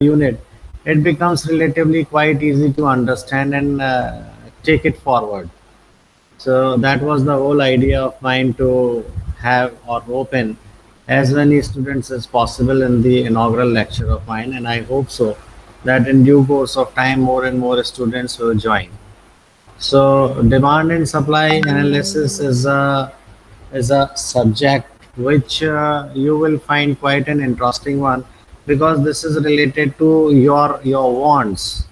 unit, it becomes relatively quite easy to understand and take it forward. So that was the whole idea of mine, to have or open as many students as possible in the inaugural lecture of mine, and I hope so that in due course of time more and more students will join. So demand and supply analysis is a subject which you will find quite an interesting one, because this is related to your wants.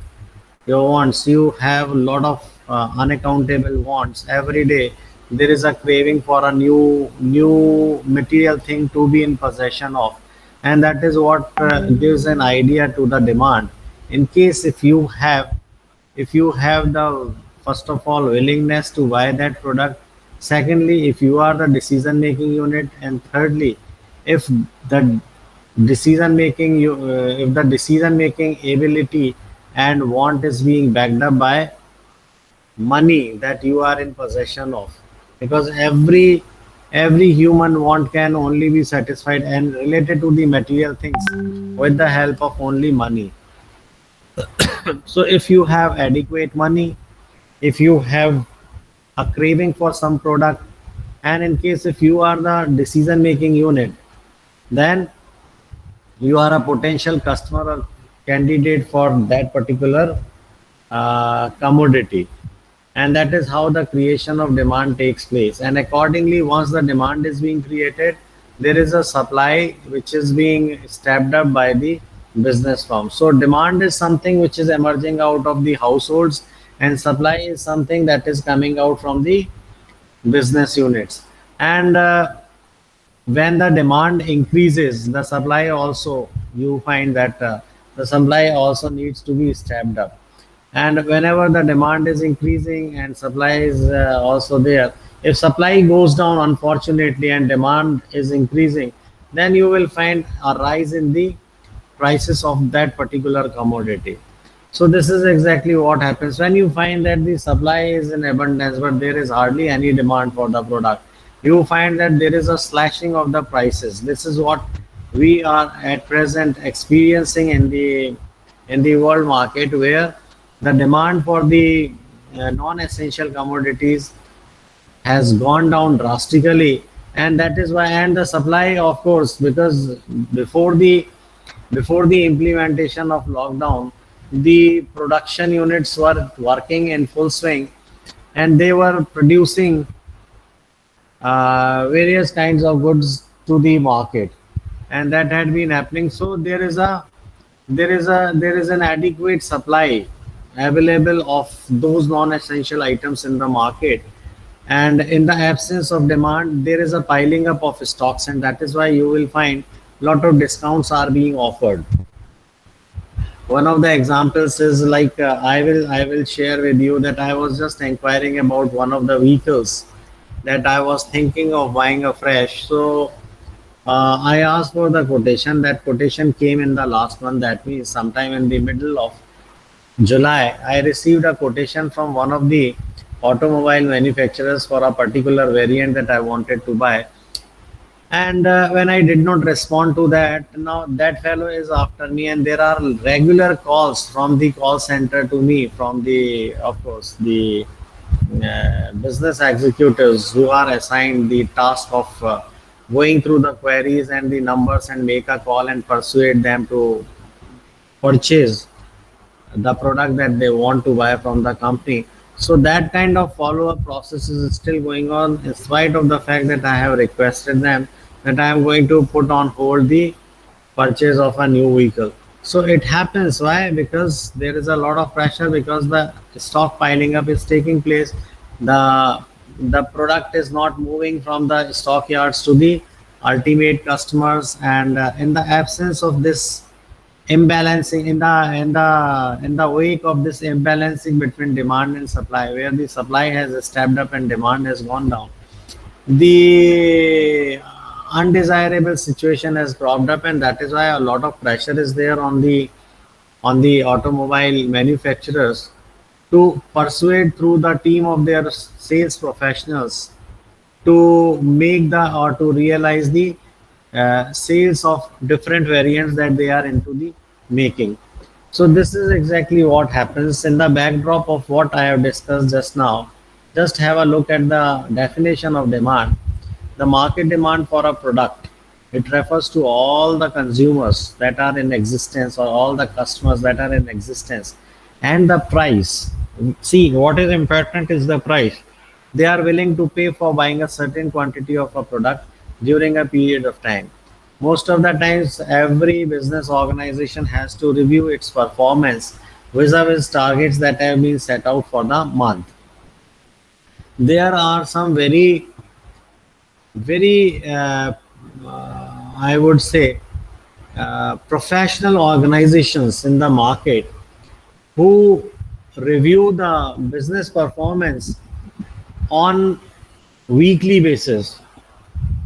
You have a lot of unaccountable wants every day. There is a craving for a new material thing to be in possession of, and that is what gives an idea to the demand. In case if you have the first of all willingness to buy that product, secondly if you are the decision making unit, and thirdly if the decision making ability and want is being backed up by money that you are in possession of, because every human want can only be satisfied and related to the material things with the help of only money. So if you have adequate money, if you have a craving for some product, and in case if you are the decision making unit, then you are a potential customer or candidate for that particular commodity. And that is how the creation of demand takes place. And accordingly, once the demand is being created, there is a supply which is being stepped up by the business firm. So demand is something which is emerging out of the households, and supply is something that is coming out from the business units. And when the demand increases, the supply also, you find that the supply also needs to be stepped up. And whenever the demand is increasing and supply is also there, if supply goes down unfortunately and demand is increasing, then you will find a rise in the prices of that particular commodity. So this is exactly what happens when you find that the supply is in abundance, but there is hardly any demand for the product. You find that there is a slashing of the prices. This is what we are at present experiencing in the world market, where the demand for the non-essential commodities has gone down drastically, and that is why, and the supply of course, because before the before the implementation of lockdown, the production units were working in full swing, and they were producing various kinds of goods to the market, and that had been happening. So there is an adequate supply available of those non-essential items in the market, and in the absence of demand there is a piling up of stocks, and that is why you will find lot of discounts are being offered. One of the examples is like, I will share with you that I was just inquiring about one of the vehicles that I was thinking of buying afresh. So I asked for the quotation. That quotation came in the last month. That means sometime in the middle of July, I received a quotation from one of the automobile manufacturers for a particular variant that I wanted to buy. And when I did not respond to that, now that fellow is after me, and there are regular calls from the call center to me, from the, of course, the business executives who are assigned the task of going through the queries and the numbers and make a call and persuade them to purchase the product that they want to buy from the company. So that kind of follow-up process is still going on, in spite of the fact that I have requested them that I am going to put on hold the purchase of a new vehicle. So it happens. Why? Because there is a lot of pressure, because the stock piling up is taking place. The the product is not moving from the stockyards to the ultimate customers, and in the absence of this imbalancing, in the wake of this imbalancing between demand and supply, where the supply has stepped up and demand has gone down, the undesirable situation has cropped up, and that is why a lot of pressure is there on the automobile manufacturers to persuade through the team of their sales professionals to make the, or to realize the sales of different variants that they are into the making. So this is exactly what happens in the backdrop of what I have discussed just now. Just have a look at the definition of demand. The market demand for a product. It refers to all the consumers that are in existence or all the customers that are in existence. And the price. See, what is important is the price. They are willing to pay for buying a certain quantity of a product during a period of time. Most of the times, every business organization has to review its performance vis-a-vis targets that have been set out for the month. There are some very, I would say, professional organizations in the market who review the business performance on weekly basis.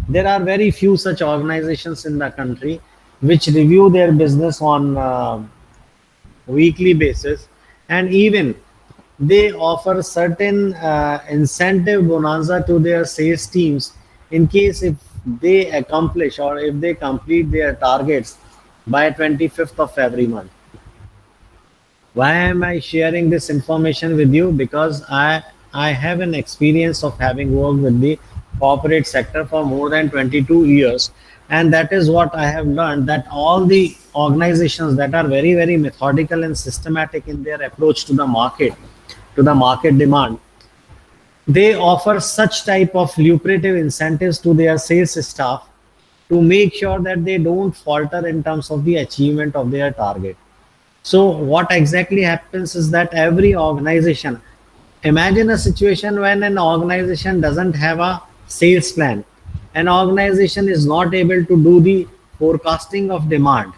There are very few such organizations in the country which review their business on weekly basis, and even they offer certain incentive bonanza to their sales teams in case if they accomplish or if they complete their targets by 25th of every month. Why am I sharing this information with you? Because I have an experience of having worked with the corporate sector for more than 22 years, and that is what I have learned, that all the organizations that are very methodical and systematic in their approach to the market demand, they offer such type of lucrative incentives to their sales staff to make sure that they don't falter in terms of the achievement of their target. So what exactly happens is that every organization, imagine a situation when an organization doesn't have a sales plan. An organization is not able to do the forecasting of demand.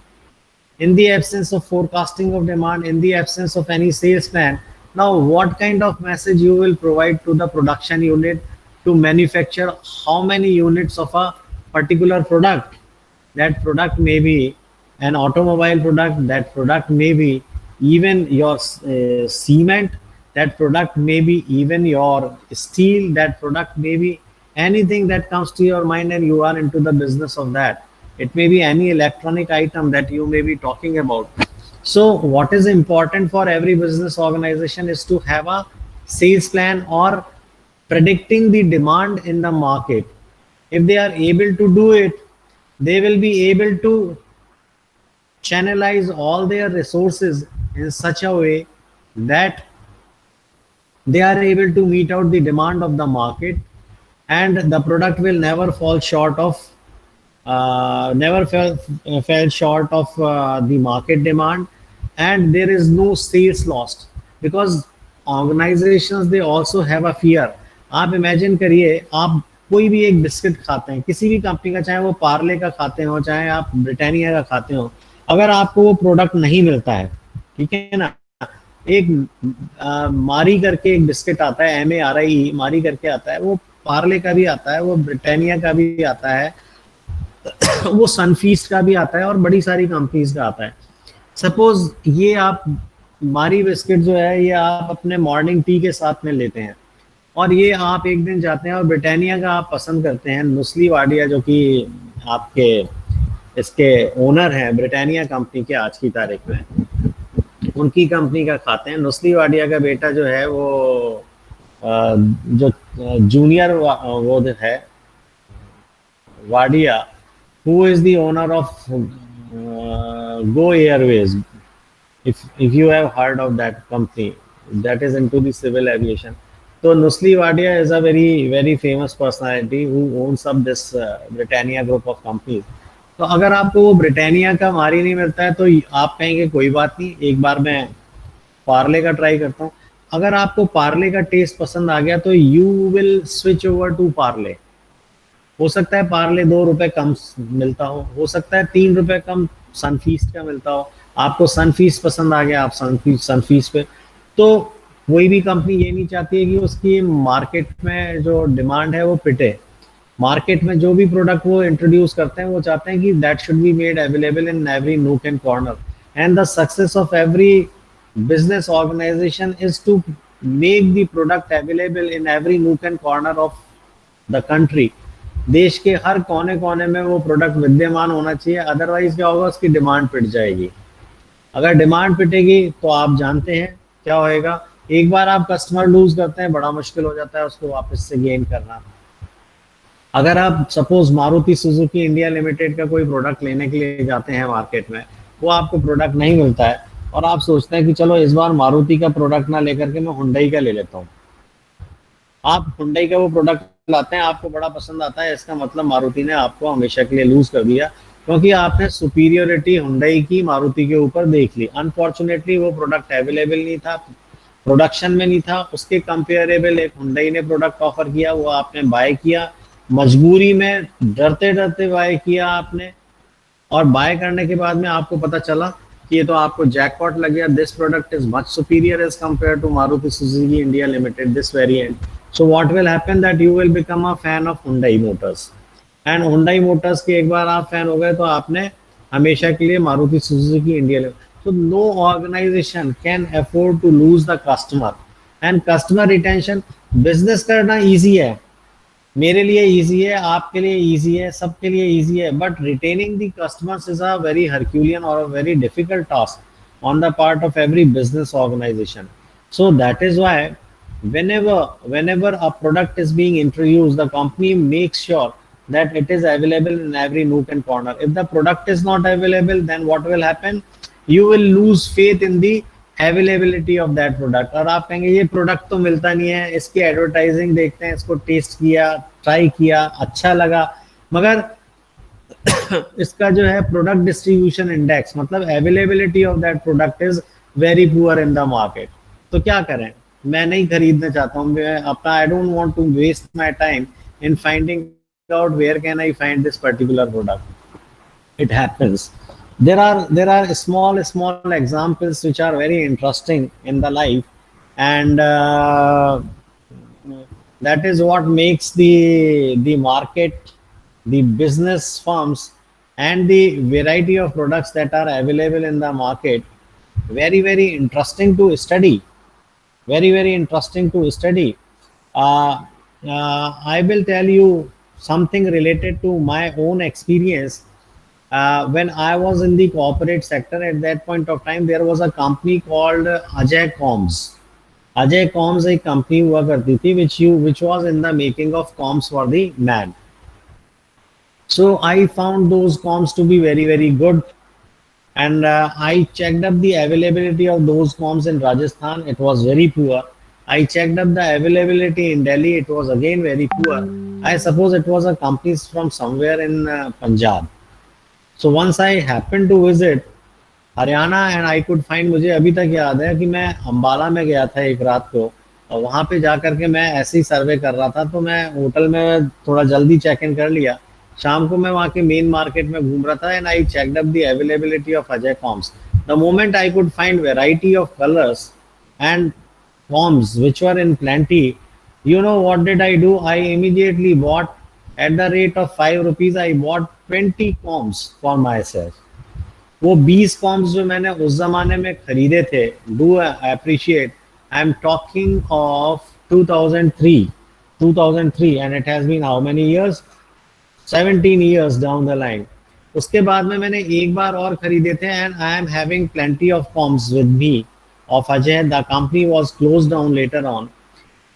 In the absence of forecasting of demand, in the absence of any sales plan, now what kind of message you will provide to the production unit to manufacture how many units of a particular product? That product may be an automobile product, that product may be even your cement, that product may be even your steel, that product may be anything that comes to your mind and you are into the business of that. It may be any electronic item that you may be talking about. So what is important for every business organization is to have a sales plan or predicting the demand in the market. If they are able to do it, they will be able to channelize all their resources in such a way that they are able to meet out the demand of the market, and the product will never fall short of never fell short of the market demand, and there is no sales lost, because organizations they also have a fear. आप imagine करिए, आप कोई भी एक biscuit खाते हैं किसी भी कंपनी का, चाहे वो पार्ले का खाते हो चाहे आप ब्रिटानिया का खाते हो, अगर आपको वो प्रोडक्ट नहीं मिलता है, ठीक है ना, एक मारी करके एक बिस्किट आता है, MARI मारी करके आता है, वो पार्ले का भी आता है, वो ब्रिटानिया का भी आता है, वो सनफीस्ट का भी आता है और बड़ी सारी कंपनीज का आता है। सपोज ये आप मारी बिस्किट जो है ये आप अपने मॉर्निंग टी के साथ में लेते हैं, और ये आप एक दिन जाते हैं और ब्रिटानिया का आप पसंद करते हैं, नुस्ली वाडिया जो कि आपके इसके ओनर हैं ब्रिटानिया कंपनी के आज की तारीख में, उनकी कंपनी का खाते हैं। नुस्ली वाडिया का बेटा जो है वो जो जूनियर वो है Wadia, who is the owner of Go Airways. If you have heard of that company, that is into the civil aviation. So Nusli Wadia is a very famous personality who owns up this Britannia group of companies. तो अगर आपको वो Britannia का मारी नहीं मिलता है तो आप कहेंगे कोई बात नहीं, एक बार मैं पार्ले का ट्राई करता हूँ। अगर आपको पार्ले का टेस्ट पसंद आ गया तो you will switch over to Parle. हो सकता है पार्ले 2 रुपए कम मिलता हो सकता है 3 रुपए कम सनफीस्ट का मिलता हो, आपको सनफीस्ट पसंद आ गया, आप सनफीस्ट पे। तो कोई भी कंपनी ये नहीं चाहती है कि उसकी मार्केट में जो डिमांड है वो पिटे। मार्केट में जो भी प्रोडक्ट वो इंट्रोड्यूस करते हैं वो चाहते हैं कि that should be made available in every nook and corner, and the success of every business organisation is to make the product available in every nook and corner of the country. देश के हर कोने कोने में वो product विद्यमान होना चाहिए, otherwise क्या होगा, उसकी डिमांड पिट जाएगी। अगर डिमांड पिटेगी तो आप जानते हैं क्या होएगा। एक बार आप कस्टमर लूज करते हैं, बड़ा मुश्किल हो जाता है उसको वापस से गेन करना। अगर आप suppose Maruti Suzuki India limited का कोई प्रोडक्ट लेने के लिए जाते हैं मार्केट में, वो आपको प्रोडक्ट नहीं मिलता है और आप सोचते हैं कि चलो इस बार मारुति का प्रोडक्ट ना लेकर के मैं हुंडई का ले लेता हूँ। आप हुंडई का वो प्रोडक्ट लाते हैं, आपको बड़ा पसंद आता है, इसका मतलब मारुति ने आपको हमेशा के लिए लूज कर दिया, क्योंकि आपने सुपीरियोरिटी हुंडई की मारुति के ऊपर देख ली। अनफॉर्चुनेटली वो प्रोडक्ट अवेलेबल नहीं था, प्रोडक्शन में नहीं था, उसके कंपेरेबल एक हुंडई ने प्रोडक्ट ऑफर किया, वो आपने बाय किया, मजबूरी में डरते डरते बाय किया आपने। और बाय करने के बाद में आपको पता चला कि ये तो आपको जैकपॉट लग गया, this product is much superior as compare to Maruti Suzuki India limited this variant. So what will happen that you will become a fan of Hyundai motors, and Hyundai motors के एक बार आप फैन हो गए तो आपने हमेशा के लिए Maruti Suzuki India limited. So no organization can afford to lose the customer, and customer retention, business करना easy है, मेरे लिए easy है, आपके लिए easy है, सबके लिए easy है, but retaining the customers is a very Herculean or a very difficult task on the part of every business organization. So that is why whenever a product is being introduced, the company makes sure that it is available in every nook and corner. If the product is not available, then what will happen? You will lose faith in the availability of that product, और आप कहेंगे ये product तो मिलता नहीं है, इसकी advertising देखते हैं, इसको टेस्ट किया, ट्राई किया, अच्छा लगा, मगर इसका जो है प्रोडक्ट डिस्ट्रीब्यूशन इंडेक्स, मतलब availability of that product is very poor in the market. तो क्या करें, मैं नहीं खरीदना चाहता हूँ, मैं अपना I don't want to waste my time in finding out where can I find this particular product. It happens. There are small examples which are very interesting in the life, and that is what makes the market, the business firms, and the variety of products that are available in the market very interesting to study, very interesting to study. I will tell you something related to my own experience. When I was in the corporate sector at that point of time, there was a company called Ajay Coms. Ajay Coms एक company हुआ करती थी which was in the making of comms for the man. So I found those comms to be very good, and I checked up the availability of those comms in Rajasthan. It was very poor. I checked up the availability in Delhi. It was again very poor. I suppose it was a company from somewhere in Punjab. So once I happened to visit Haryana and I could find, मुझे अभी तक याद है कि मैं अंबाला में गया था एक रात को, और वहाँ पे जा करके मैं ऐसे ही सर्वे कर रहा था, तो मैं होटल में थोड़ा जल्दी चेक इन कर लिया, शाम को मैं वहाँ के मेन मार्केट में घूम रहा था, and I checked up the availability of Ajay combs. The moment I could find variety of colours and combs which were in plenty, you know what did I do? I immediately bought, at the rate of 5 rupees, I bought 20 combs for myself. वो 20 corms जो मैंने उस जमाने में खरीदे थे, do appreciate, I am talking of 2003 and it has been how many years, 17 years down the line. उसके बाद में मैंने एक बार और खरीदे थे, and I am having plenty of combs with me of Ajay. The company was close down later on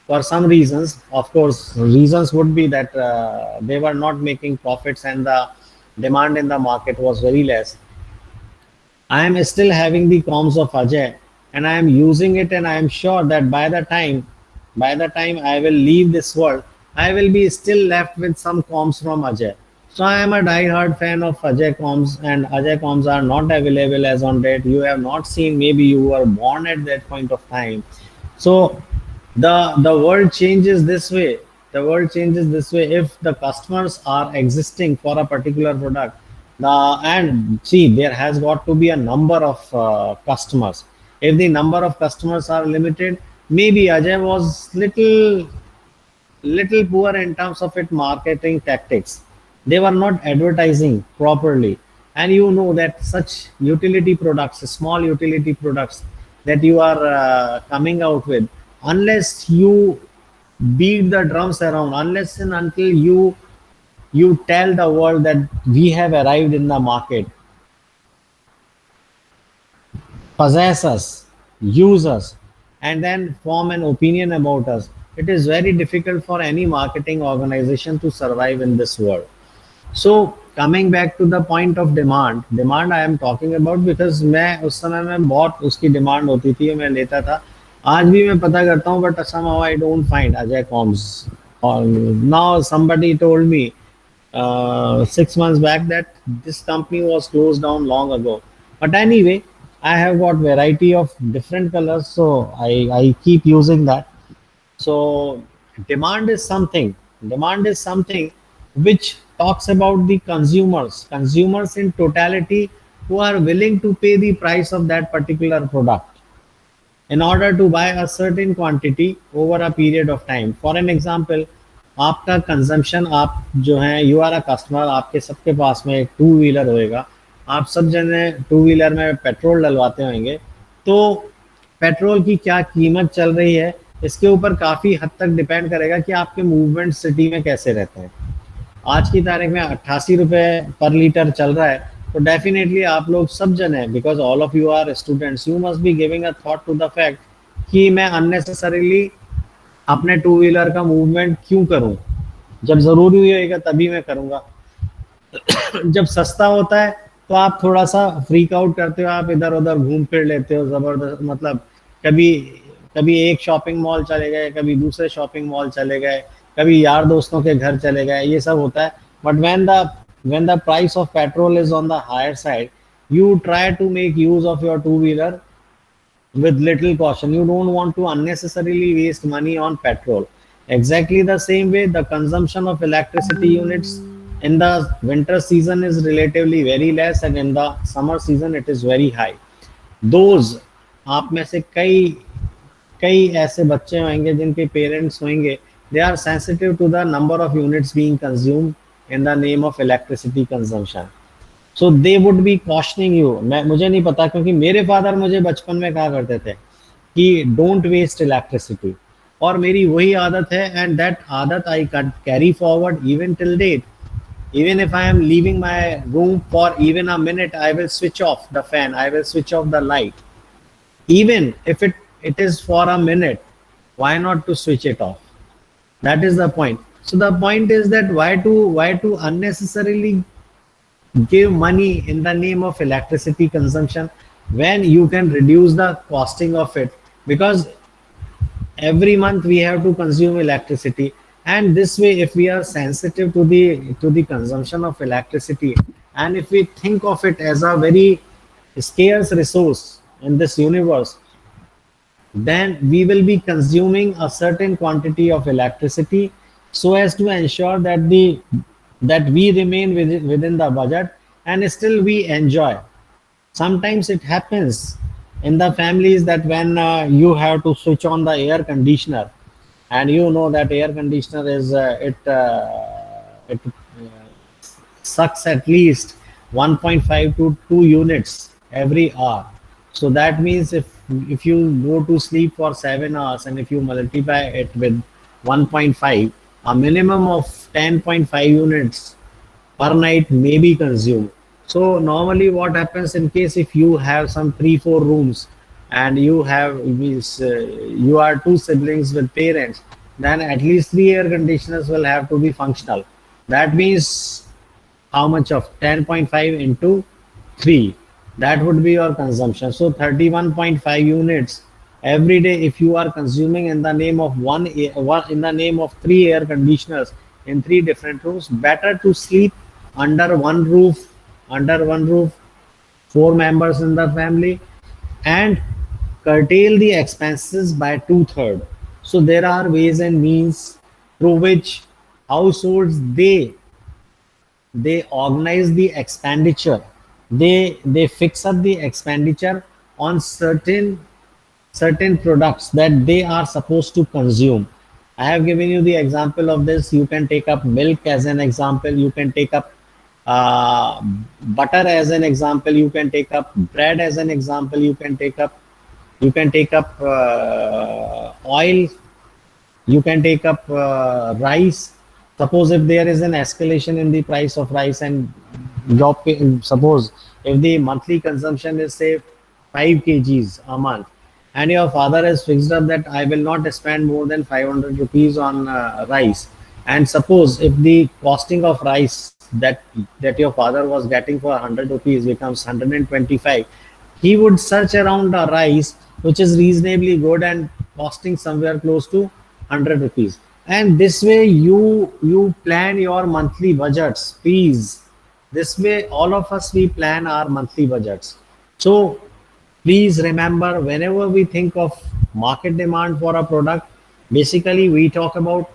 for some reasons. Of course, reasons would be that they were not making profits and the demand in the market was very less. I am still having the comms of Ajay, and I am using it, and I am sure that by the time I will leave this world, I will be still left with some comms from Ajay. So I am a die-hard fan of Ajay comms, and Ajay comms are not available as on date. You have not seen, maybe you were born at that point of time. So the world changes this way. The world changes this way if the customers are existing for a particular product. And see, there has got to be a number of customers. If the number of customers are limited, maybe Ajay was little poor in terms of its marketing tactics. They were not advertising properly, and you know that such utility products, small utility products that you are coming out with, unless you beat the drums around, unless and until you tell the world that we have arrived in the market, possess us, use us, and then form an opinion about us, it is very difficult for any marketing organization to survive in this world. So coming back to the point of demand I am talking about, because मैं उस समय में बहुत उसकी demand होती थी, मैं लेता था, आज भी मैं पता करता हूँ, but somehow I don't find Ajay Combs. Or now somebody told me 6 months back that this company was closed down long ago. But anyway, I have got variety of different colors, so I keep using that. So demand is something which talks about the consumers in totality, who are willing to pay the price of that particular product in order to buy a certain quantity over a period of time. For an example, आपका consumption, आप जो है, you are a customer, आपके सबके पास में एक two wheeler होएगा, आप सब जने टू व्हीलर में पेट्रोल डलवाते होंगे, तो पेट्रोल की क्या कीमत चल रही है, इसके ऊपर काफ़ी हद तक डिपेंड करेगा कि आपके मूवमेंट सिटी में कैसे रहते हैं। आज की तारीख में 88 रुपये पर लीटर चल रहा है, तो डेफिनेटली आप लोग सब जन है, because all of you are students, you must be giving a thought to the fact कि मैं अननेसेसरीली अपने टू व्हीलर का मूवमेंट क्यों करूं, जब ज़रूरी होएगा तभी मैं करूंगा। जब सस्ता होता है तो आप थोड़ा सा फ्रीक आउट करते हो, आप इधर उधर घूम फिर लेते हो ज़बरदस्त, मतलब कभी कभी एक शॉपिंग मॉल चले गए, कभी दूसरे शॉपिंग मॉल चले गए, कभी यार दोस्तों के घर चले गए, ये सब होता है। But when the price of petrol is on the higher side, you try to make use of your two wheeler with little caution. You don't want to unnecessarily waste money on petrol. Exactly the same way, the consumption of electricity units in the winter season is relatively very less, and in the summer season it is very high. Those, आप में से कई कई ऐसे बच्चे होंगे जिनके parents होंगे, they are sensitive to the number of units being consumed in the name of electricity consumption. So they would be cautioning you. मुझे नहीं पता, क्योंकि मेरे फादर मुझे बचपन में कहा करते थे कि don't waste electricity, और मेरी वही आदत है, and that आदत I can carry forward even till date. Even if I am leaving my room for even a minute, I will switch off the fan, I will switch off the light. Even if it is for a minute, why not to switch it off? That is the point. So the point is that why to unnecessarily give money in the name of electricity consumption when you can reduce the costing of it, because every month we have to consume electricity, and this way, if we are sensitive to the consumption of electricity, and if we think of it as a very scarce resource in this universe, then we will be consuming a certain quantity of electricity so as to ensure that we remain within the budget, and still we enjoy. Sometimes it happens in the families that when you have to switch on the air conditioner, and you know that air conditioner is it sucks at least 1.5 to 2 units every hour. So that means if you go to sleep for 7 hours, and if you multiply it with 1.5, a minimum of 10.5 units per night may be consumed. So normally what happens, in case if you have some 3-4 rooms, and you are two siblings with parents, then at least 3 air conditioners will have to be functional. That means how much of 10.5 into 3, that would be your consumption. So 31.5 units every day if you are consuming in the name of in the name of 3 air conditioners in 3 different rooms. Better to sleep under one roof, 4 members in the family, and curtail the expenses by 2/3. So there are ways and means through which households they organize the expenditure, they fix up the expenditure on certain products that they are supposed to consume. I have given you the example of this. You can take up milk as an example, you can take up butter as an example, you can take up bread as an example, you can take up oil, you can take up rice. Suppose if there is an escalation in the price of rice, and suppose if the monthly consumption is say 5 kgs a month, and your father has fixed up that I will not spend more than 500 rupees on rice, and suppose if the costing of rice that your father was getting for 100 rupees becomes 125, he would search around a rice which is reasonably good and costing somewhere close to 100 rupees. And this way you plan your monthly budgets, please. This way all of us we plan our monthly budgets. So please remember, whenever we think of market demand for a product, basically we talk about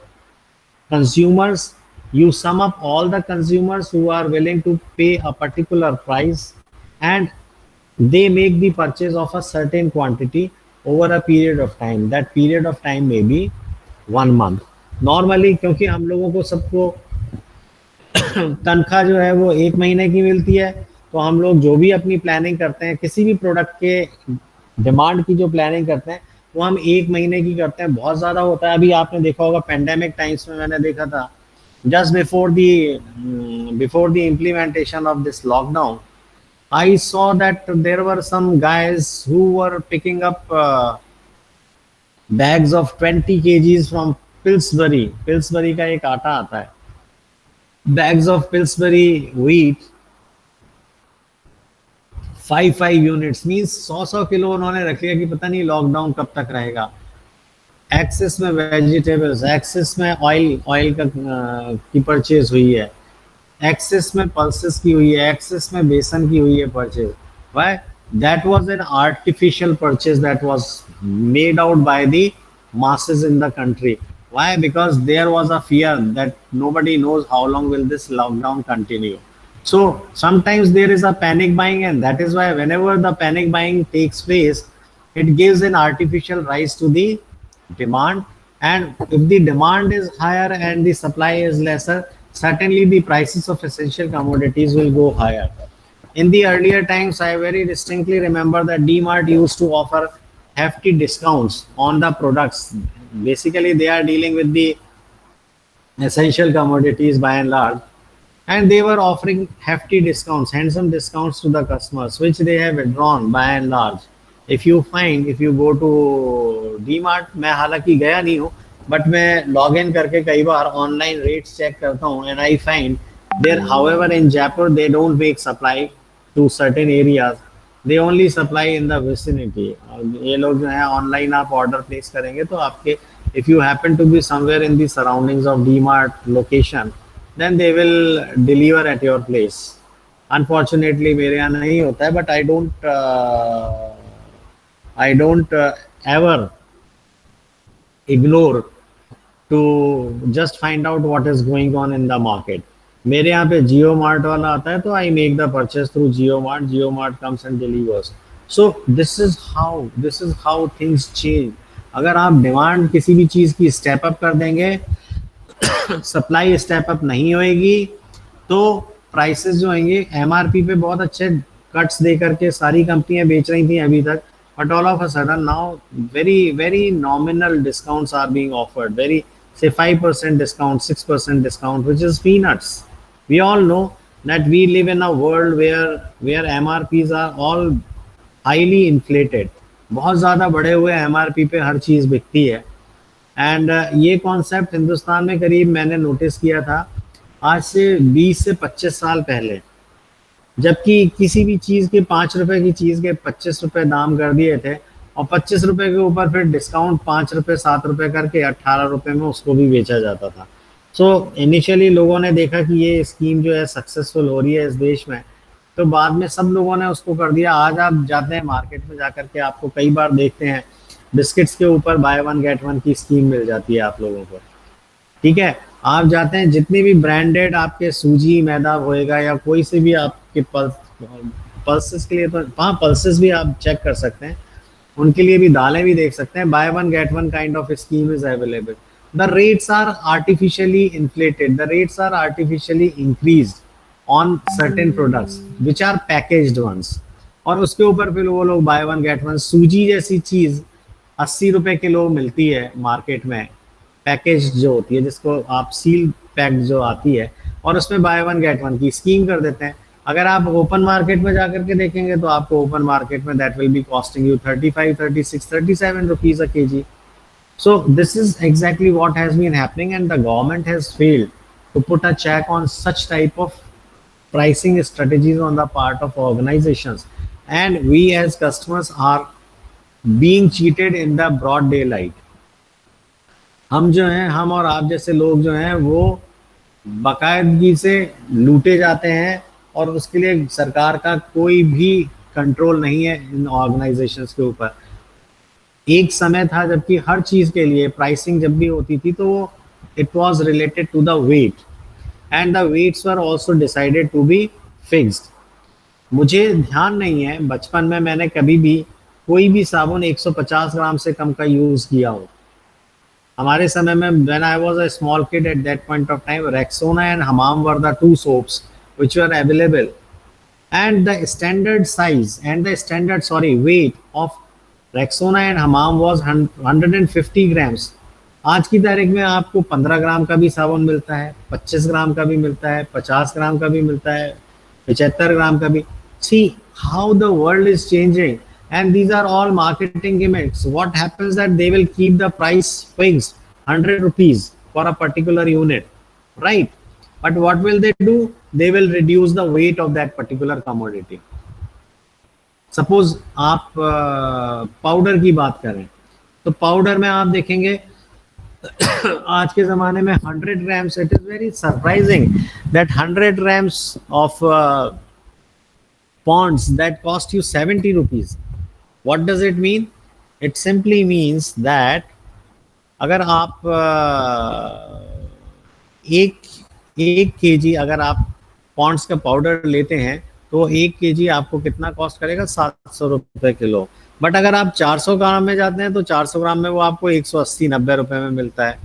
consumers. You sum up all the consumers who are willing to pay a particular price, and they make the purchase of a certain quantity over a period of time. That period of time may be 1 month. Normally क्योंकि हम लोगों को सबको तनख्वाह जो है वो 1 महीने की मिलती है, तो हम लोग जो भी अपनी प्लानिंग करते हैं किसी भी प्रोडक्ट के डिमांड की जो प्लानिंग करते हैं वो हम 1 महीने की करते हैं। बहुत ज़्यादा होता है। अभी आपने देखा होगा पेंडेमिक टाइम्स में, मैंने देखा था just before the implementation of this lockdown, I saw that there were some guys who were picking up bags of 20 kgs from Pillsbury. Pillsbury का एक आटा आता है, bags of Pillsbury wheat, 5 units means 100 kilo उन्होंने रख लिया कि पता नहीं लॉकडाउन कब तक रहेगा। एक्सेस में वेजिटेबल्स, एक्सेस में ऑयल का की परचेज हुई है, एक्सेस में पल्सेस की हुई है, एक्सेस में बेसन की हुई है purchase. Why? That was an artificial purchase that was made out by the masses in the country. Why? Because there was a fear that nobody knows how long will this lockdown continue. So sometimes there is a panic buying, and that is why whenever the panic buying takes place, it gives an artificial rise to the demand. And if the demand is higher and the supply is lesser, certainly the prices of essential commodities will go higher. In the earlier times, I very distinctly remember that DMart used to offer hefty discounts on the products. Basically, they are dealing with the essential commodities by and large, and they were offering hefty discounts, handsome discounts to the customers, which they have withdrawn by and large. If you find, if you go to DMart, मैं हालांकि गया नहीं हूँ, but मैं log in करके कई बार online rates check करता हूँ, and I find there however in Jaipur they don't make supply to certain areas, they only supply in the vicinity. ये लोग जो है ऑनलाइन आप ऑर्डर प्लेस करेंगे तो आपके, if you happen to be somewhere in the surroundings of DMart location, then they will deliver at your place. Unfortunately मेरे यहाँ नहीं होता है, but I don't ever ignore to just find out what is going on in the market. मेरे यहाँ पे जियो mart वाला आता है, तो I make the purchase through Jio mart comes and delivers. So this is how things change. अगर आप demand किसी भी चीज़ की स्टेप अप कर देंगे, सप्लाई स्टेप अप नहीं होएगी, तो प्राइसेस जो होंगे एमआरपी पे बहुत अच्छे कट्स दे करके सारी कंपनियां बेच रही थी अभी तक, but all of a sudden now very nominal discounts are being offered, very say 5% discount, 6% discount, which is peanuts. We all know that we live in a world where MRPs are all highly inflated. बहुत ज़्यादा बढ़े हुए MRP पे हर चीज़ बिकती है। And ये concept Hindustan में करीब मैंने नोटिस किया था आज से 20 से 25 साल पहले, जबकि किसी भी चीज़ के 5 रुपए की चीज़ के 25 रुपए दाम कर दिए थे, और 25 रुपए के ऊपर फिर डिस्काउंट 5 रुपए 7 रुपए करके 18 रुपए में उसको भी बेचा जाता था। सो इनिशियली लोगों ने देखा कि ये स्कीम जो है सक्सेसफुल हो रही है इस देश में, तो बाद में सब लोगों ने उसको कर दिया। आज आप जाते हैं मार्केट में जाकर के, आपको कई बार देखते हैं बिस्किट्स के ऊपर बाय वन गेट वन की स्कीम मिल जाती है आप लोगों को। ठीक है, आप जाते हैं जितने भी ब्रांडेड आपके सूजी मैदा होएगा या कोई से भी आपके पल्सेस के लिए, तो हाँ पल्सेस भी आप चेक कर सकते हैं, उनके लिए भी दालें भी देख सकते हैं, buy one get one kind of scheme is available. The rates are artificially inflated, the rates are artificially increased on certain products which are packaged ones, और उसके ऊपर फिर वो लोग बाय वन गेट वन। सूजी जैसी चीज़ 80 रुपए किलो मिलती है मार्केट में, पैकेज जो होती है जिसको आप सील पैक जो आती है, और उसमें बाय वन गेट वन की स्कीम कर देते हैं। अगर आप ओपन मार्केट में जाकर के देखेंगे तो आपको ओपन मार्केट में that will be costing you 35, 36, 37 rupees a kg. So this is exactly what has been happening, and the government has failed to put a check on such type of pricing strategies on the part of organizations, and we as customers are being cheated in the broad daylight. हम जो हैं, हम और आप जैसे लोग जो हैं वो बाकायदगी से लूटे जाते हैं, और उसके लिए सरकार का कोई भी कंट्रोल नहीं है इन ऑर्गेनाइजेशंस के ऊपर. एक समय था जबकि हर चीज के लिए प्राइसिंग जब भी होती थी तो वो it was related to the weight, and the weights were also decided to be fixed. मुझे ध्यान नहीं है बचपन में मैंने कभी भी कोई भी साबुन 150 ग्राम से कम का यूज किया हो. हमारे समय में when I was a small kid at that point of time, Rexona and Hamam were the two soaps which were available, and the standard size and the standard weight of Rexona and Hamam was 150 grams. आज की तारीख में आपको 15 ग्राम का भी साबुन मिलता है, 25 ग्राम का भी मिलता है, 50 ग्राम का भी मिलता है, 75 ग्राम का भी. See how the world is changing, and these are all marketing gimmicks. What happens that they will keep the price fixed 100 rupees for a particular unit, right? But what will they do? They will reduce the weight of that particular commodity. Suppose आप powder की बात करें तो powder में आप देखेंगे आज के ज़माने में 100 grams, it is very surprising that 100 grams of Ponds that cost you 70 rupees. What does it mean? It simply means that अगर आप एक केजी अगर आप पॉन्ड्स का पाउडर लेते हैं तो 1 केजी आपको कितना कॉस्ट करेगा? 700 रुपए किलो. बट अगर आप 400 ग्राम में जाते हैं तो 400 ग्राम में वो आपको 180-90 रुपए में मिलता है.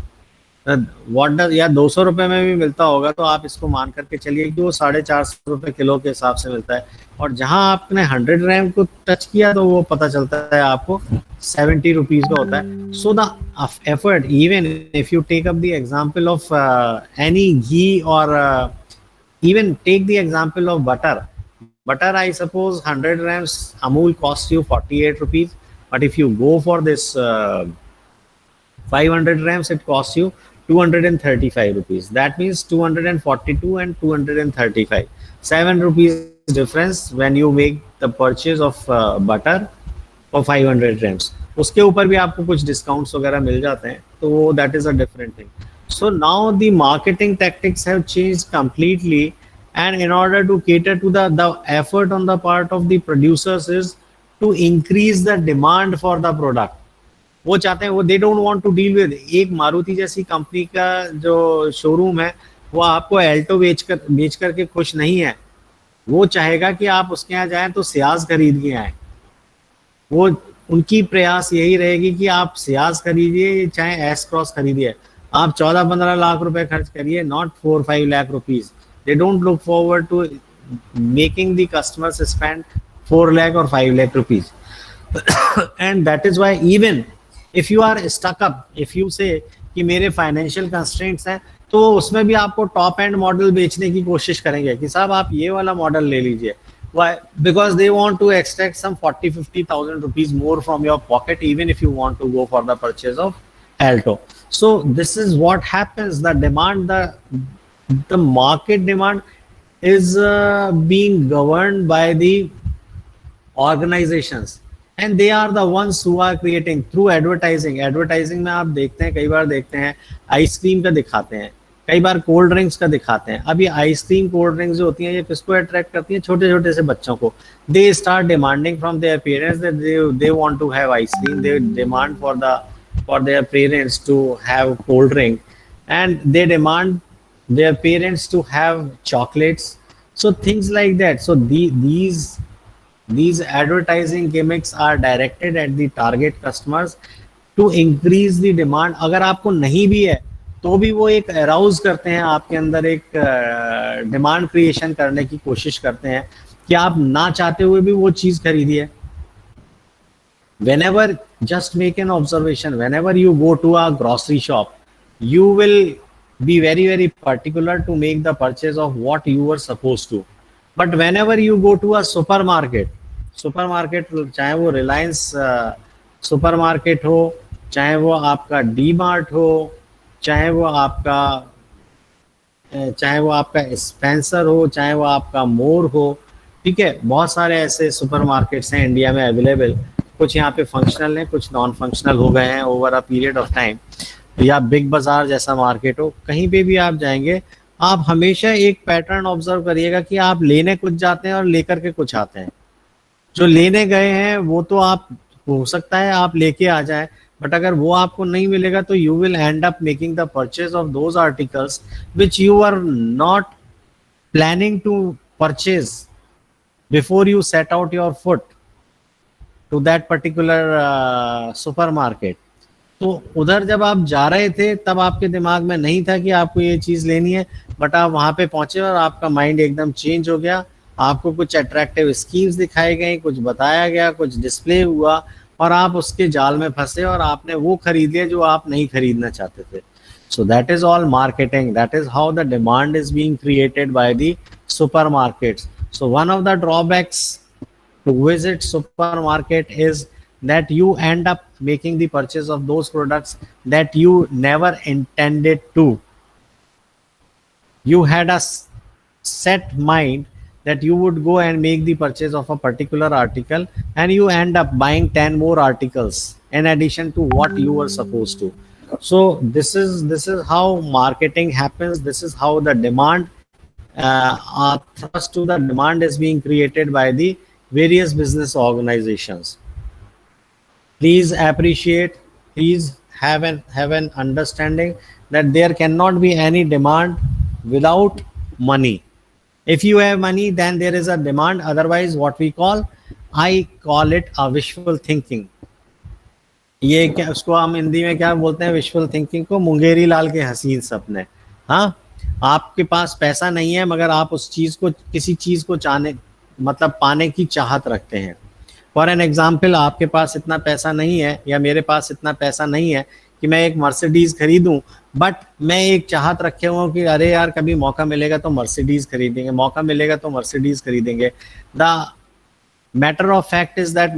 व्हाट डज, या 200 रुपए में भी मिलता होगा, तो आप इसको मान करके चलिए कि वो 450 रुपए किलो के हिसाब से मिलता है. और जहां आपने 100 ग्राम को टच किया तो वो पता चलता है आपको 70 रुपीज का होता है. So the effort, even if you take up the example of any ghee or even take the example of butter. Butter, I suppose 100 grams Amul costs you 48 rupees, but if you go for this 500 grams, it costs you 235 rupees. That means 242 and 235, 7 rupees difference when you make the purchase of butter for 500 grams. उसके ऊपर भी आपको कुछ discounts वगैरह मिल जाते हैं, तो वो that is a different thing. So now the marketing tactics have changed completely, and in order to cater to the effort on the part of the producers is to increase the demand for the product. वो चाहते हैं, वो they don't want to deal with. एक मारुति जैसी company का जो showroom है वो आपको एल्टो बेच करके खुश नहीं है. वो चाहेगा कि आप उसके यहाँ जाएं तो सियाज खरीद के आए. वो उनकी प्रयास यही रहेगी कि आप सियाज खरीदिए चाहे एस क्रॉस खरीदिए, आप 14-15 लाख रुपए खर्च करिए, not 4-5 lakh rupees. They don't look forward to making the customers spend 4 lakh or 5 lakh rupees. And that is why even if you are stuck up, if you say कि मेरे financial constraints हैं, तो उसमें भी आपको टॉप एंड मॉडल बेचने की कोशिश करेंगे कि साहब आप ये वाला मॉडल ले लीजिए. Why? Because they want to extract some 40,000-50,000 rupees more from your pocket, even if you want to go for the purchase of Alto. So this is what happens. The demand, the market demand is being governed by the organizations, and they are the ones who are creating through advertising. Advertising में आप देखते हैं, कई बार देखते हैं ice cream का दिखाते हैं, कई बार कोल्ड ड्रिंक्स का दिखाते हैं. अब ये आइसक्रीम कोल्ड ड्रिंक्स जो होती हैं ये किसको अट्रैक्ट करती हैं? छोटे छोटे से बच्चों को. They start demanding from their parents that they want to have ice cream. They demand for their parents to have cold drink, and they demand their parents to have chocolates. So things like that. So these advertising gimmicks are directed at the target customers to increase the demand. अगर आपको नहीं भी है तो भी वो एक arouse करते हैं आपके अंदर, एक डिमांड क्रिएशन करने की कोशिश करते हैं कि आप ना चाहते हुए भी वो चीज खरीदिए. Whenever, just make an observation, whenever you go to a grocery shop, you will be very particular to make the purchase of what you were supposed to. But whenever you go to a super market चाहे वो Reliance super market हो, चाहे वो आपका D mart हो, चाहे वो आपका चाहे वो आपका स्पेंसर हो, चाहे वो आपका मोर हो, ठीक है, बहुत सारे ऐसे सुपर मार्केट्स हैं इंडिया में अवेलेबल। कुछ यहाँ पे फंक्शनल हैं, कुछ नॉन फंक्शनल हो गए हैं over a period of time. या बिग बाजार जैसा मार्केट हो, कहीं पे भी आप जाएंगे, आप हमेशा एक पैटर्न ऑब्जर्व करिएगा कि आप लेने कुछ जाते हैं और लेकर के कुछ आते हैं। जो लेने गए हैं वो तो आप, हो सकता है आप लेके आ जाए, बट अगर वो आपको नहीं मिलेगा तो you will end up making the purchase of those articles which you are not planning to purchase before you set out your foot to that particular supermarket. तो उधर जब आप जा रहे थे तब आपके दिमाग में नहीं था कि आपको ये चीज लेनी है, बट आप वहां पे पहुंचे और आपका माइंड एकदम चेंज हो गया। आपको कुछ अट्रैक्टिव स्कीम्स दिखाई गई, कुछ बताया गया, कुछ डिस्प्ले हुआ, और आप उसके जाल में फंसे और आपने वो खरीद लिया जो आप नहीं खरीदना चाहते थे। So that is all marketing. That is how the demand is being created by the supermarkets. So one of the drawbacks to visit supermarket is that you end up making the purchase of those products that you never intended to. You had a set mind that you would go and make the purchase of a particular article, and you end up buying 10 more articles in addition to what you were supposed to. So this is how marketing happens. This is how the demand, thrust to the demand is being created by the various business organizations. Please appreciate, please have an understanding that there cannot be any demand without money. If you have money, then there is a demand. Otherwise, what we call, I call it a wishful thinking. ये क्या, उसको हम हिंदी में क्या बोलते हैं, visual thinking को, मुंगेरी लाल के हसीन सपने। हाँ, आपके पास पैसा नहीं है मगर आप उस चीज को, किसी चीज को चाहने, मतलब पाने की चाहत रखते हैं। फॉर एन एग्जाम्पल, आपके पास इतना पैसा नहीं है या मेरे पास इतना पैसा नहीं है कि मैं एक मर्सिडीज खरीदूं, बट मैं एक चाहत रखे हुआ हूँ कि अरे यार कभी मौका मिलेगा तो मर्सिडीज खरीदेंगे, मौका मिलेगा तो मर्सिडीज खरीदेंगे। The matter of fact is that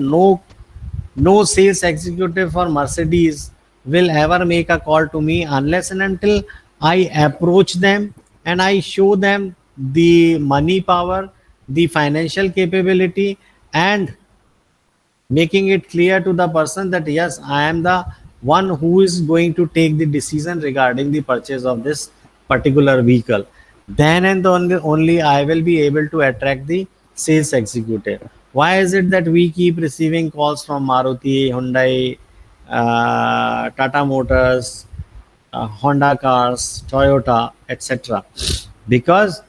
no sales executive for Mercedes will ever make a call to me unless and until I approach them and I show them the money power, the financial capability, and making it clear to the person that yes, I am the one who is going to take the decision regarding the purchase of this particular vehicle. Then and only I will be able to attract the sales executive. Why is it that we keep receiving calls from Maruti, Hyundai, Tata Motors, Honda cars, Toyota, etc.? Because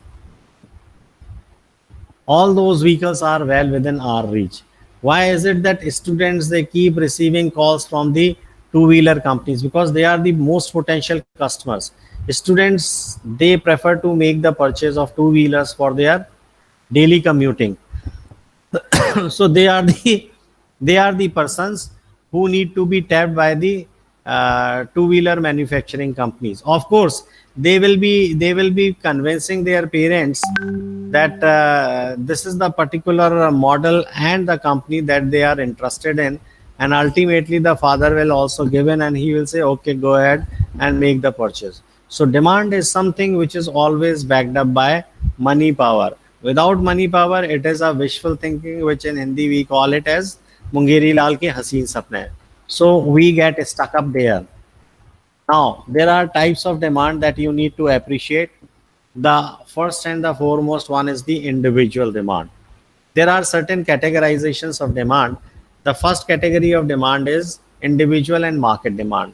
all those vehicles are well within our reach. Why is it that students, they keep receiving calls from the two-wheeler companies? Because they are the most potential customers. Students, they prefer to make the purchase of two-wheelers for their daily commuting. So they are the persons who need to be tapped by the two-wheeler manufacturing companies. Of course, they will be convincing their parents that this is the particular model and the company that they are interested in, and ultimately the father will also give in and he will say, okay, go ahead and make the purchase. So demand is something which is always backed up by money power. Without money power, it is a wishful thinking, which in Hindi we call it as Mungeri Lal ke Haseen Sapne. So we get stuck up there. Now, there are types of demand that you need to appreciate. The first and the foremost one is the individual demand. There are certain categorizations of demand. The first category of demand is individual and market demand.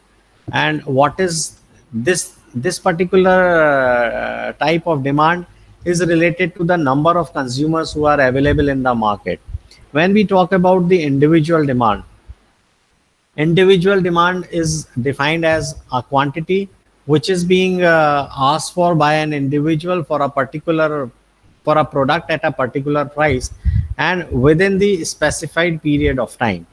And what is this particular type of demand is related to the number of consumers who are available in the market. When we talk about the individual demand is defined as a quantity which is being asked for by an individual for a product at a particular price and within the specified period of time,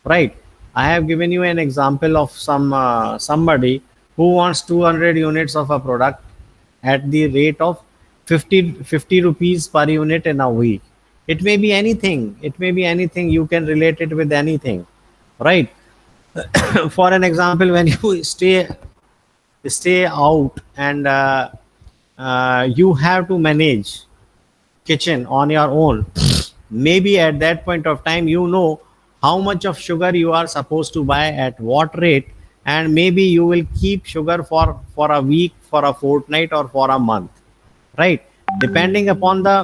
right? I have given you an example of somebody who wants 200 units of a product at the rate of 50 rupees per unit in a week. It may be anything. It may be anything. You can relate it with anything, right? For an example, when you stay out and you have to manage kitchen on your own, maybe at that point of time you know how much of sugar you are supposed to buy at what rate, and maybe you will keep sugar for a week, for a fortnight, or for a month, right? Depending upon the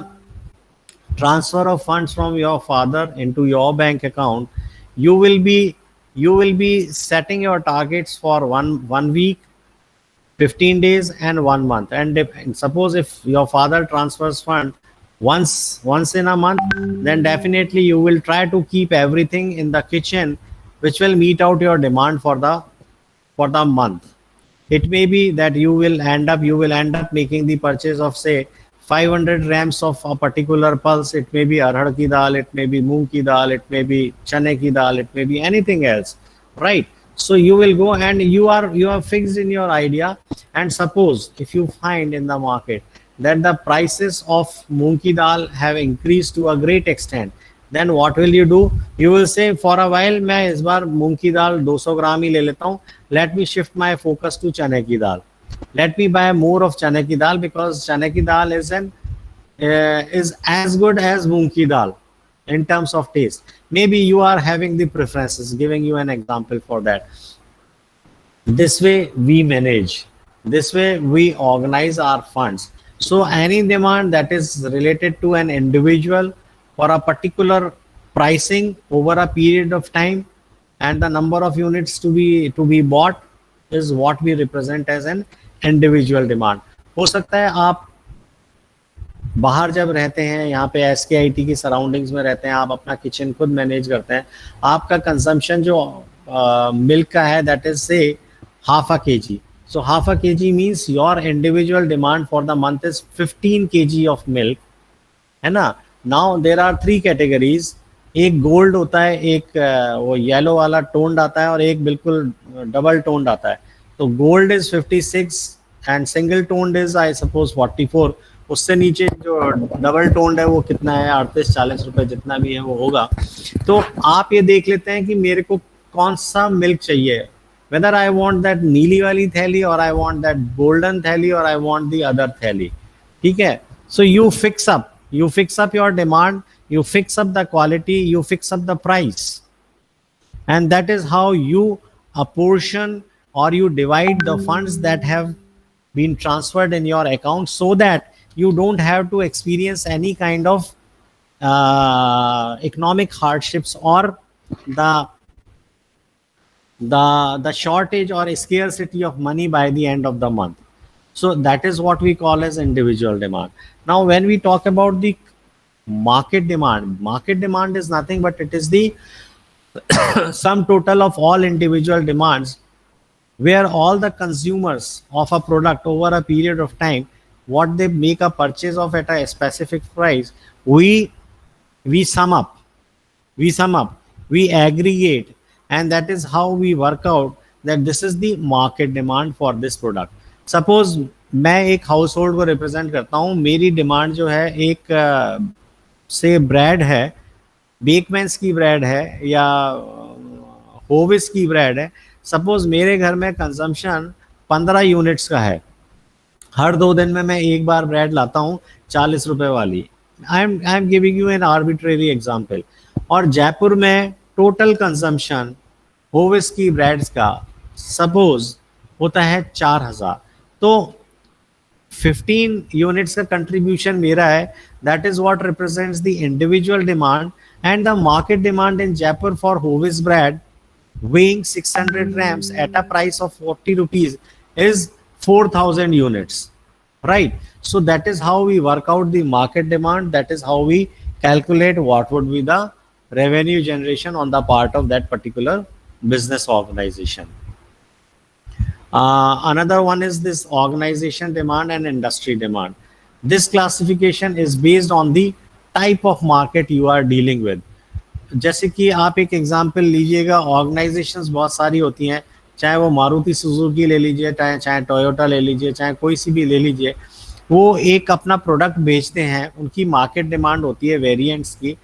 transfer of funds from your father into your bank account, you will be setting your targets for one week, 15 days, and 1 month. And suppose if your father transfers fund once in a month, then definitely you will try to keep everything in the kitchen which will meet out your demand for the month. It may be that you will end up making the purchase of, say, 500 grams of a particular pulse. It may be arhar ki dal, it may be moong ki dal, it may be chane ki dal, it may be anything else, right? So you will go and you are fixed in your idea. And suppose if you find in the market that the prices of moong ki dal have increased to a great extent, then what will you do? You will say, for a while मैं इस बार मूंग की दाल 200 ग्राम ही ले लेता हूँ. Let me shift my focus to चने की दाल. Let me buy more of चने की दाल, because चने की दाल is as good as moong ki dal in terms of taste. Maybe you are having the preferences. Giving you an example for that. This way we manage. This way we organize our funds. So any demand that is related to an individual for a particular pricing over a period of time, and the number of units to be bought, is what we represent as an individual demand. हो सकता है आप बाहर जब रहते हैं, यहाँ पे SKIT की सराउंडिंग्स में रहते हैं, आप अपना किचन खुद मैनेज करते हैं, आपका कंजम्पशन जो मिल्क का है, दैट इज से half a kg. So half a kg means your individual demand for the month is 15 kg of milk, है ना? Now there are 3 categories. एक गोल्ड होता है, एक वो येलो वाला टोन्ड आता है, और एक बिल्कुल डबल टोन्ड आता है. तो gold is 56 and single toned is I suppose 44. उससे नीचे जो डबल टोन्ड है वो कितना है, 38-40 रुपए जितना भी है वो होगा. तो आप ये देख लेते हैं कि मेरे को कौन सा मिल्क चाहिए, whether I want that नीली वाली थैली, or I want that golden थैली, or I want the other थैली. ठीक है? So you fix up your demand, you fix up the quality, you fix up the price, and that is how you apportion or you divide the funds that have been transferred in your account, so that you don't have to experience any kind of economic hardships, or the shortage or scarcity of money by the end of the month. So that is what we call as individual demand. Now when we talk about the market demand is nothing but it is the sum total of all individual demands, where all the consumers of a product over a period of time, what they make a purchase of at a specific price, we sum up, we aggregate, and that is how we work out that this is the market demand for this product. Suppose मैं एक house hold को represent करता हूँ, मेरी demand जो है एक से ब्रेड है, बेकमैन्स की ब्रेड है या होविस की ब्रेड है. सपोज मेरे घर में कंजम्पशन 15 यूनिट्स का है, हर 2 दिन में मैं एक बार ब्रेड लाता हूँ 40 रुपए वाली. I am giving you an arbitrary example. और जयपुर में टोटल कंजम्पशन होविस की ब्रेड्स का सपोज होता है 4000. तो 15 यूनिट्स का कंट्रीब्यूशन मेरा है. That is what represents the individual demand, and the market demand in Jaipur for Hovis bread weighing 600 grams at a price of 40 rupees is 4000 units, right? So that is how we work out the market demand. That is how we calculate what would be the revenue generation on the part of that particular business organization. Another one is this organization demand and industry demand. This classification is based on the type of market you are dealing with. जैसे कि आप एक example लीजिएगा, organisations बहुत सारी होती हैं, चाहे वो मारुति सुजुकी ले लीजिए, चाहे टोयोटा ले लीजिए, चाहे कोई सी भी ले लीजिए. वो एक अपना प्रोडक्ट बेचते हैं, उनकी मार्केट डिमांड होती है वेरिएंट्स की,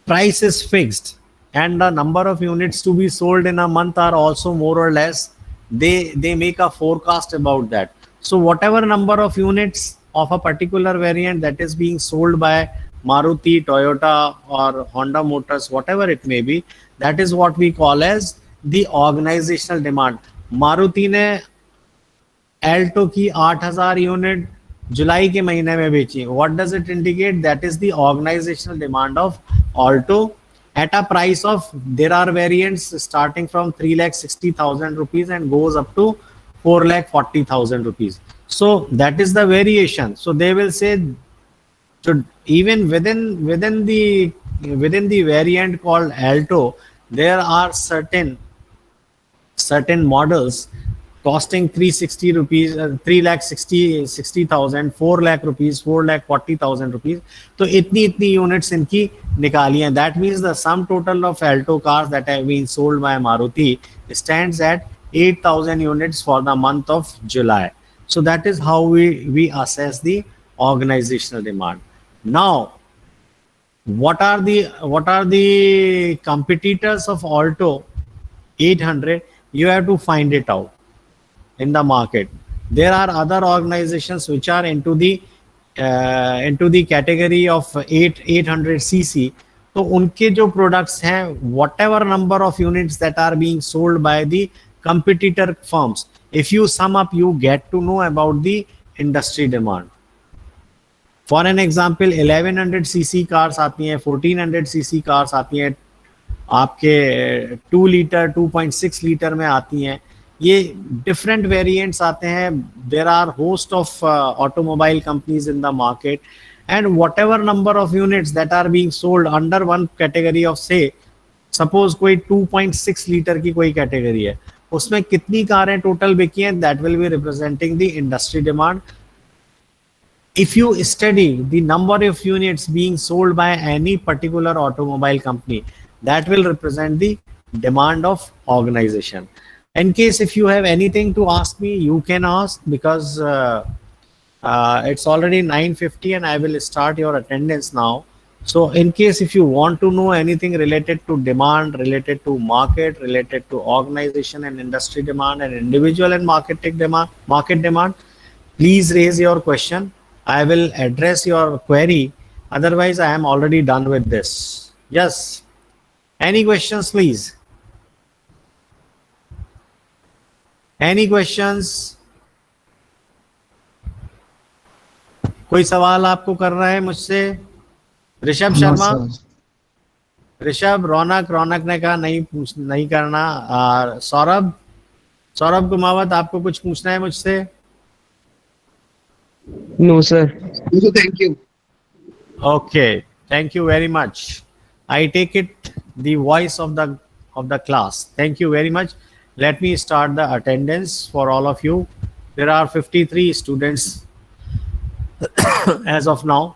price is fixed and the number of units to be sold in a month are also more or less, they make a forecast about that. So whatever number of units of a particular variant that is being sold by Maruti, Toyota or Honda Motors, whatever it may be, that is what we call as the organizational demand. Maruti ने एल्टो की 8,000 unit जुलाई के महीने में बेची. What does it indicate? That is the organizational demand of Alto at a price of, there are variants starting from 3,60,000 rupees and goes up to 4,40,000 rupees. So that is the variation. So they will say, so even within the variant called Alto, there are certain models costing 360 rupees, 3,60,000, 4 lakh rupees, 4,40,000 rupees. तो इतनी units इनकी निकाली हैं. That means the sum total of Alto cars that have been sold by Maruti stands at 8,000 units for the month of July. So that is how we assess the organizational demand. Now, what are the competitors of Alto 800? You have to find it out in the market. There are other organizations which are into the category of 800cc. तो उनके जो products हैं, whatever number of units that are being sold by the competitor firms, if you sum up, you get to know about the industry demand. For an example, 1100cc cars आती हैं, 1400cc cars आती हैं, आपके 2 litre 2.6 litre में आती हैं. ये different variants आते हैं. There are host of automobile companies in the market, and whatever number of units that are being sold under one category of, say suppose कोई 2.6 लीटर की कोई कैटेगरी है, उसमें कितनी कारें टोटल बिकी हैं, that will be representing the industry demand. If you study the number of units being sold by any particular automobile company, that will represent the demand of organization. In case if you have anything to ask me, you can ask, because it's already 9:50 and I will start your attendance now. So in case if you want to know anything related to demand, related to market, related to organization and industry demand, and individual and market demand, please raise your question. I will address your query. Otherwise, I am already done with this. Yes. Any questions, please? Any questions? कोई सवाल आपको कर रहा है मुझसे? ऋषभ शर्मा, ऋषभ, रौनक ने कहा नहीं करना. सौरभ कुमावत, आपको कुछ पूछना है मुझसे? No, sir. Thank you. Okay, thank you very much. I take it the voice of the class. Thank you very much. Let me start the attendance for all of you. There are 53 students as of now,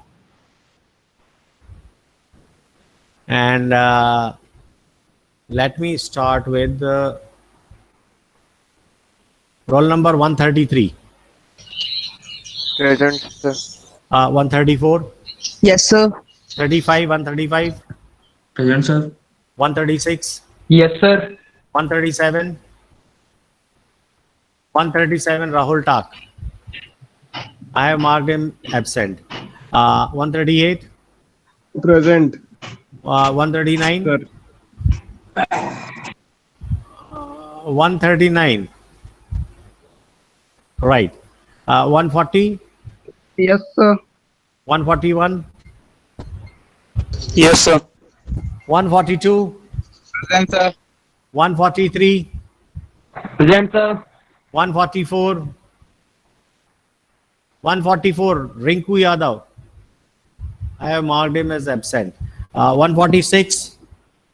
and let me start with roll number 133. Present, sir. 134. Yes, sir. 35. 135. Present, sir. 136. Yes, sir. 137. 137. Rahul Tak. I have marked him absent. 138. Present. 139. Sir. 139. Right. 140. Yes, sir. 141. Yes, sir. 142. Present, sir. 143. Present, sir. 144. 144. Rinku Yadav. I have marked him as absent. 146.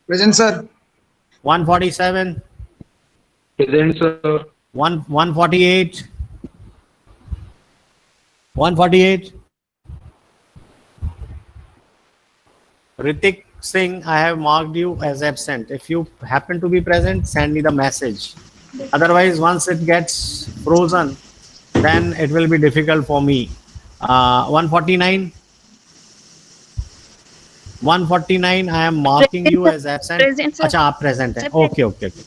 Present, sir. 147. Present, sir. 148. 148. Ritik Singh, I have marked you as absent. If you happen to be present, send me the message. Otherwise, once it gets frozen, then it will be difficult for me. 149. 149, I am marking you as absent. Present, sir. अच्छा, आप present हैं. Sir, Okay, okay, okay.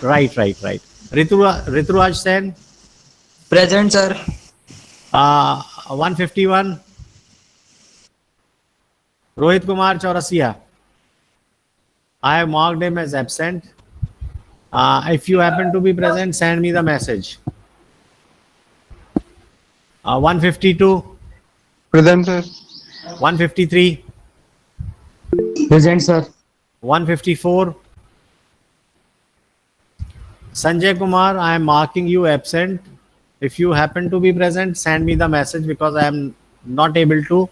Right. Rituraj Sen, Present, sir. 151. Rohit Kumar Chaurasia, I have marked him as absent. If you happen to be present, send me the message. 152, Present, sir. 153, Present, sir. 154. Sanjay Kumar, I am marking you absent. If you happen to be present, send me the message because I am not able to